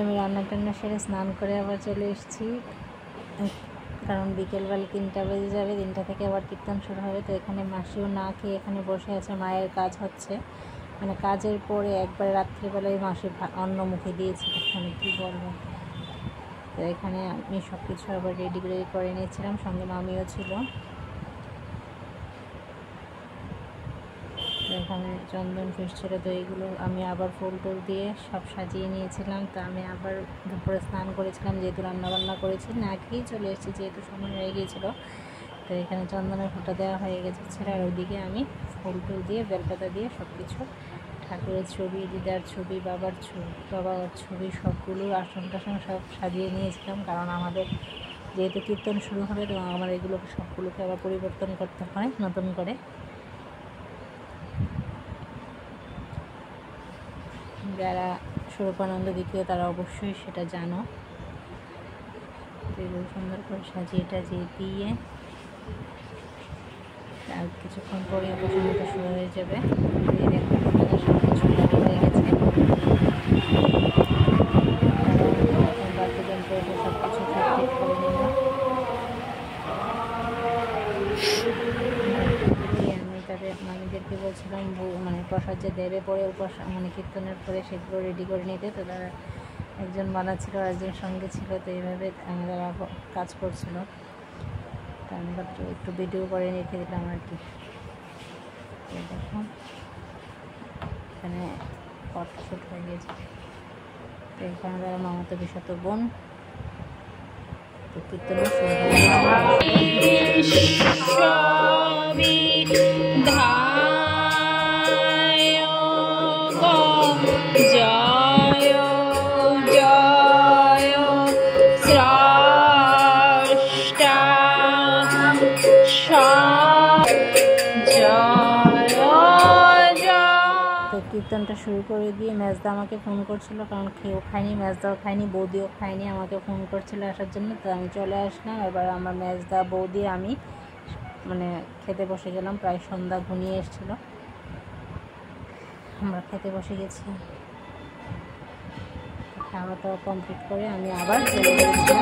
আমি রান্না টান্না সেরে স্নান করে আবার চলে এসেছি, কারণ বিকেলবেলা 3টা বেজে যাবে, 3টা থেকে আবার কীর্তন শুরু হবে। তো এখানে মাসিও না খেয়ে এখানে বসে আছে, মায়ের কাজ হচ্ছে, মানে কাজের পরে একবার রাত্রিবেলায় মাসি অন্ন মুখে দিয়েছে, এখানে কী বলবো। তো এখানে আমি সব কিছু আবার রেডি করে নিয়েছিলাম, সঙ্গে মামিও ছিল। এখানে চন্দন ফিস ছিল, তো এইগুলো আমি আবার ফুল টুল দিয়ে সব সাজিয়ে নিয়েছিলাম। তো আমি আবার দুপুরে স্নান করেছিলাম, যেহেতু রান্নাবান্না করেছি, না খেয়েই চলে এসেছি, যেহেতু সময় হয়ে গিয়েছিলো। তো এখানে চন্দনের ফোঁটা দেওয়া হয়ে গেছে, আর ওইদিকে আমি ফুল টুল দিয়ে বেলপাতা দিয়ে সব কিছু, ঠাকুরের ছবি, দিদার ছবি, বাবার ছবি সবগুলো আসন টাসন সব সাজিয়ে নিয়েছিলাম, কারণ আমাদের যেহেতু কীর্তন শুরু হবে, তো আমার এগুলোকে সবগুলোকে আবার পরিবর্তন করতে হয় নতুন করে। যারা স্বরূপানন্দ দ্বিতীয় তারা অবশ্যই সেটা জানো। এগুলো সুন্দর করে সাজিয়ে টাজিয়ে দিয়ে আর কিছুক্ষণ পরে উপাসনাটা শুরু হয়ে যাবে। সব কিছু হয়ে গেছে, বাদ্যযন্ত্র সব কিছু ঠিক করে নিলাম। আমি তাদের মামিদেরকে বলছিলাম মানে প্রসাদ যে দেবে পরে মানে কীর্তনের পরে সেগুলো রেডি করে নিতে। তো তারা একজন বানাচ্ছিল, একজন সঙ্গে ছিল, তো এইভাবে তারা কাজ করছিল। তো আমি একটু ভিডিও করে রেখে দিলাম আর কি। দেখো এখানে ফটোশ্যুট হয়ে গেছে। তো এখানে তারা মামাতো বিশত বোন, তো কীর্তন কীর্তনটা শুরু করে দিয়ে মেজদা আমাকে ফোন করছিল, কারণ খেয়েও খায়নি, মেজদাও খায়নি, বৌদিও খায়নি, আমাকে ফোন করছিল আসার জন্য। তো আমি চলে আসলাম। এবার আমার মেজদা, বৌদি, আমি মানে খেতে বসে গেলাম। প্রায় সন্ধ্যা ঘনিয়ে এসেছিলো, আমরা খেতে বসে গেছি। খাওয়া দাওয়া কমপ্লিট করে আমি আবার চলে গেছিলাম।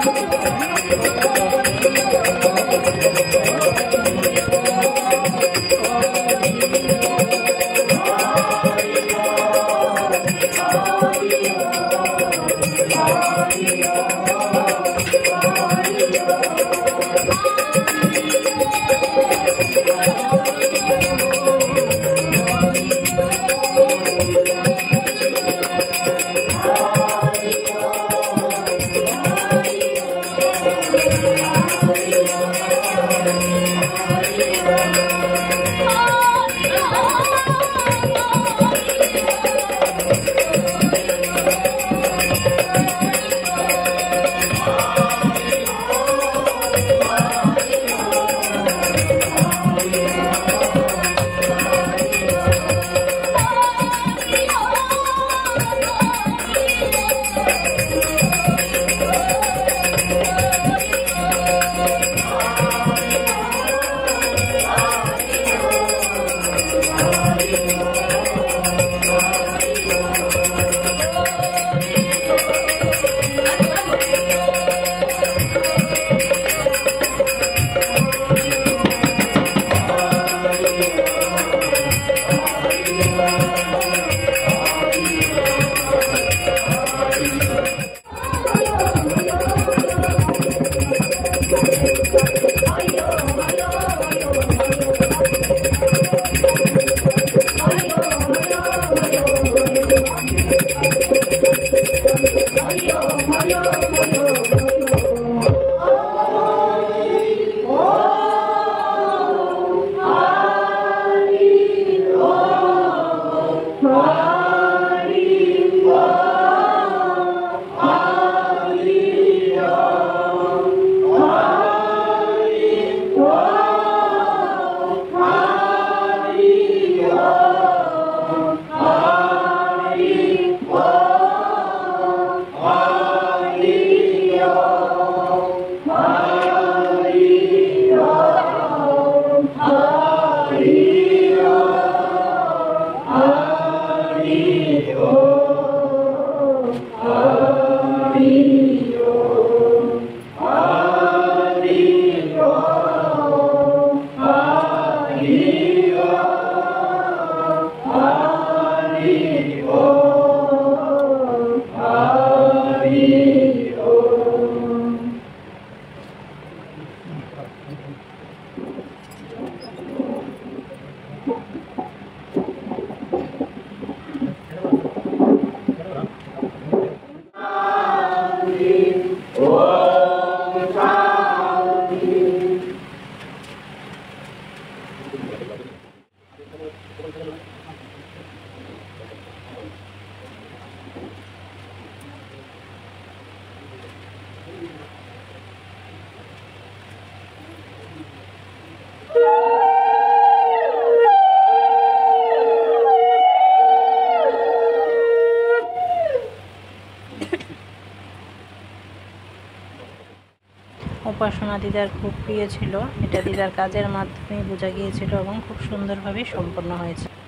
উপাসনা দিদার খুব প্রিয় ছিল। এটা দিদার কাজের মাধ্যমে বোঝা গিয়েছিল এবং খুব সুন্দরভাবে সম্পন্ন হয়েছে।